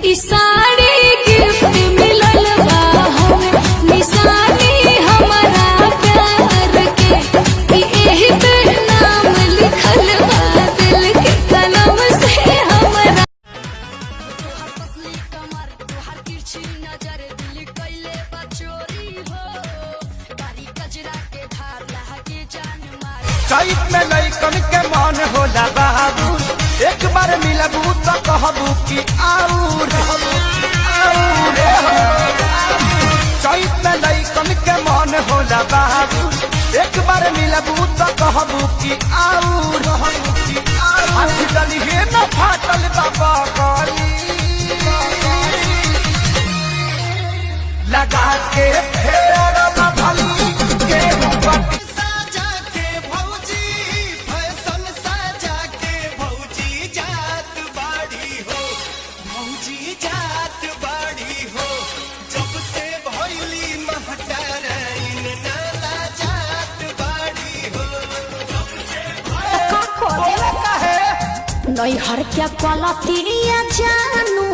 ई साड़ी गिफ्ट मिलल बा हमें निशानी हमारा प्यार के कि एही पे नाम लिखल बा दिल के कलम से हमारा। चैत में लइकन के मन होला बाबू एक बार मिलबू तो कहबू कि आऊर चैत में लइकन के मन होला बाबू एक बार मिलबू तो कहबू कि आऊर डलिए न फाटल बाबा गली लगा के फेर भली के नैहर क्या पलतिया जानू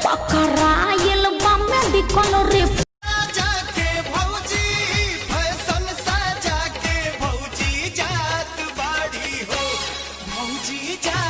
पकड़ाइल बम्मे बिकल रे जाके भौजी फैशन सजा के भौजी जात बाड़ी हो भौजी जात